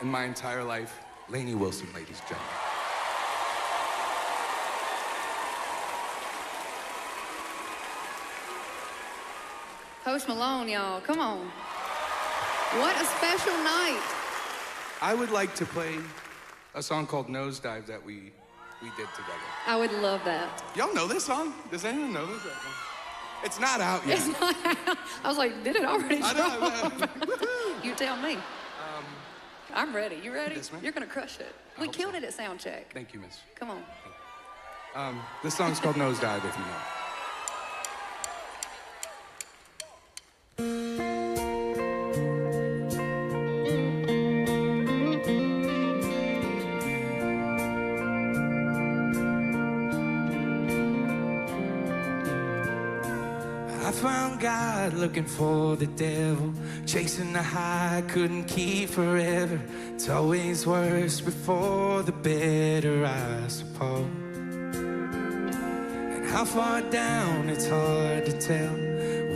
in my entire life. Lainey Wilson, ladies and gentlemen. Post Malone, y'all, come on. What a special night. I would like to play a song called Nosedive that we did together. I would love that. Y'all know this song? Does anyone know this? It's not out yet. It's not out. I was like, did it already drop? I know. You tell me. I'm ready. You ready? Yes, ma'am. You're gonna crush it. We killed it at sound check. Thank you, miss. Come on. This song's called Nosedive, if you know. I found God looking for the devil, chasing the high, couldn't keep forever. It's always worse before the better, I suppose. And how far down, it's hard to tell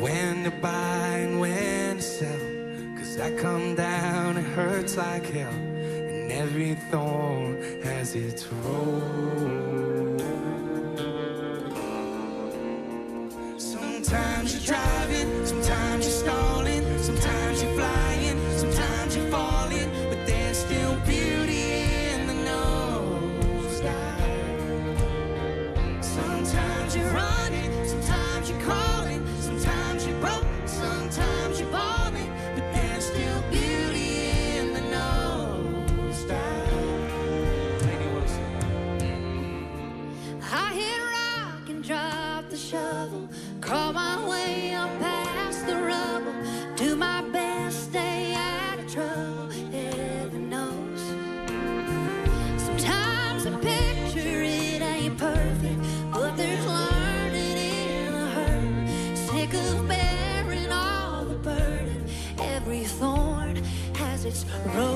when to buy and when to sell. 'Cause I come down, it hurts like hell, and every thorn has its role. Sometimes you're driving, sometimes you're stalling, sometimes you're flying, sometimes you're falling, but there's still beauty in the nosedive. Sometimes you're running, sometimes you're calling, sometimes you're broke, sometimes you're balling, but there's still beauty in the nosedive. Lainey Wilson. I hit rock and drop the shovel, crawl my way up past the rubble, do my best, stay out of trouble, heaven knows. Sometimes I picture it ain't perfect, but there's learning in a hurt. Sick of bearing all the burden, every thorn has its rose.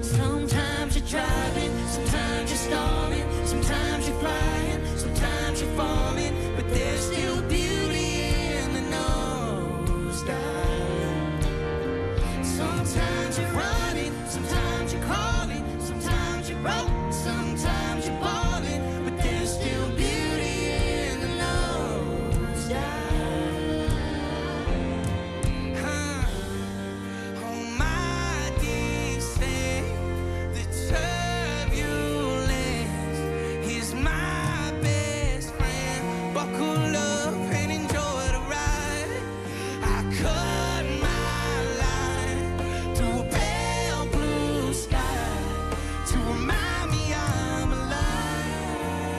Sometimes you're driving, sometimes you're stalling, sometimes you're flying, sometimes you're falling, but there's still beauty in the nosedive. Sometimes you're running, sometimes you're calling, sometimes you're broke, sometimes you're balling, but there's still beauty in the nosedive. On my days, say the turbulence is my best friend. Buckle up and enjoy the ride. I cut my line through a pale blue sky to remind me I'm alive.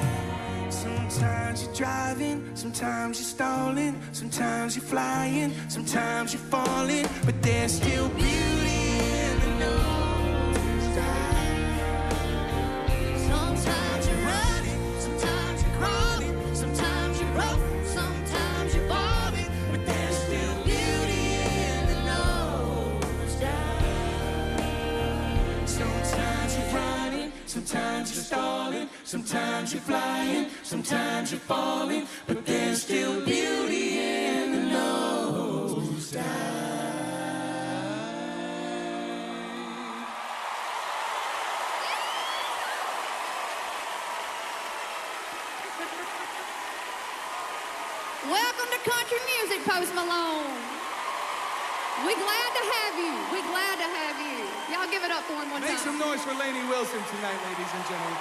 Sometimes you're driving, sometimes you're stalling, sometimes you're flying, sometimes you're falling, but there's still beauty in the nosedive. Sometimes you're running, sometimes you're crawling, sometimes you're broke, sometimes you're balling, but there's still beauty in the nosedive. Sometimes you're running, sometimes you're stalling, sometimes you're flying, sometimes you're falling, but there's still beauty in the nosedive. Welcome to country music, Post Malone. We're glad to have you. We're glad to have you. Y'all give it up for him one time. Make some noise for Lainey Wilson tonight, ladies and gentlemen.